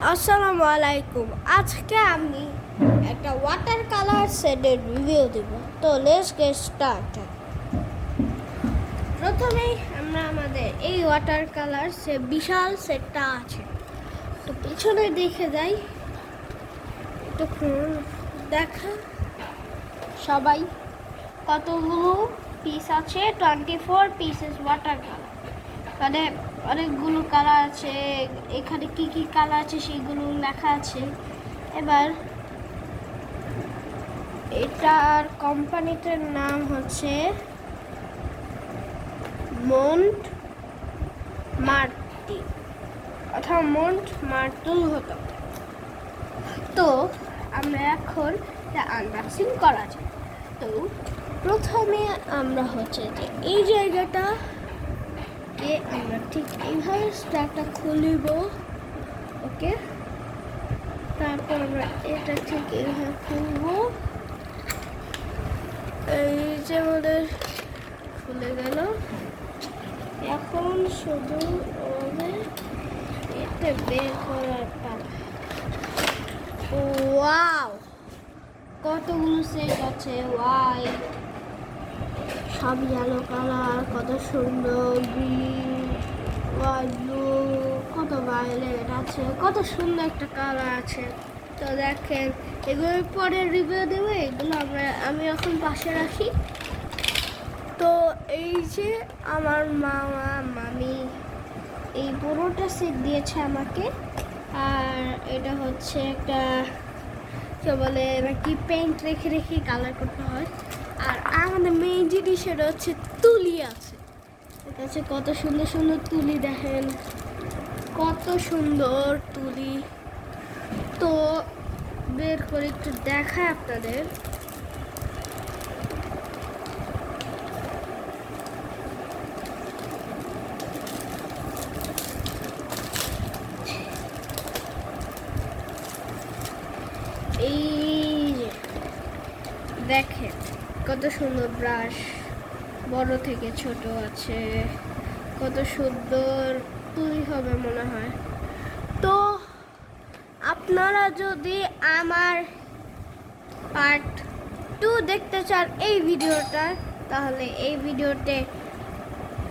আসসালামু আলাইকুম। আজকে আমি একটা ওয়াটার কালার সেটের রিভিউ দেব। তো লেটস গেট স্টার্টেড। প্রথমেই আমরা আমাদের এই ওয়াটার কালার বিশাল সেটটা আছে, তো পিছনে দেখে যাই। একটু দেখা সবাই কতগুলো পিস আছে। 24 পিসেস ওয়াটার কালার। মানে অনেকগুলো কালার আছে, এখানে কি কি কালার আছে সেগুলো লেখা আছে। এবার এটার কোম্পানিটার নাম হচ্ছে মন্ট মার্টি অথবা মন্ট মার্টুল হতো। তো আমরা এখন আনবক্সিং করা যায়। তো প্রথমে আমরা হচ্ছে যে এই জায়গাটা আমরা ঠিক এইভাবে স্টারটা খুলিব। ওকে, তারপর আমরা এটা ঠিক এইভাবে খুলব। এই যে আমাদের খুলে গেল। এখন শুধু এটা বের করার পালা। ওয়াও, কতগুলো সেট আছে। হোয়াইট, সব ইয়েলো কালার, কত সুন্দর। গ্রিন, হোয়াইট, ব্লু, কত ভায়োলেট আছে, কত সুন্দর একটা কালার আছে। তো দেখেন, এগুলোর পরে রিভিউ দেবো। এগুলো আমি এখন পাশে রাখি। তো এই যে আমার মামা মামি এই পুরোটা সেট দিয়েছে আমাকে। আর এটা হচ্ছে একটা কে বলে নাকি পেইন্ট রেখে রেখে কালার করতে হয়। আর আমাদের মেইন জিনিস সেটা হচ্ছে তুলি আছে। এটা হচ্ছে কত সুন্দর সুন্দর তুলি, দেখেন কত সুন্দর তুলি। তো বের করে একটু দেখায় আপনাদের। এই দেখেন কত সুন্দর ব্রাশ, বড় থেকে ছোট আছে, কত সুন্দর তুলি হবে মনে হয়। তো আপনারা যদি আমার পার্ট 2 দেখতে চান এই ভিডিওটা, তাহলে এই ভিডিওতে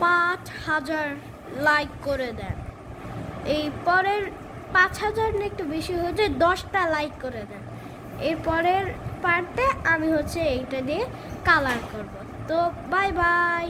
5000 লাইক করে দেন। এই পরের 5000 না একটু বেশি হয়েছে, 10টা লাইক করে দেন। এরপরের পার্টে আমি হচ্ছে এইটা দিয়ে কালার করব। তো বাই বাই।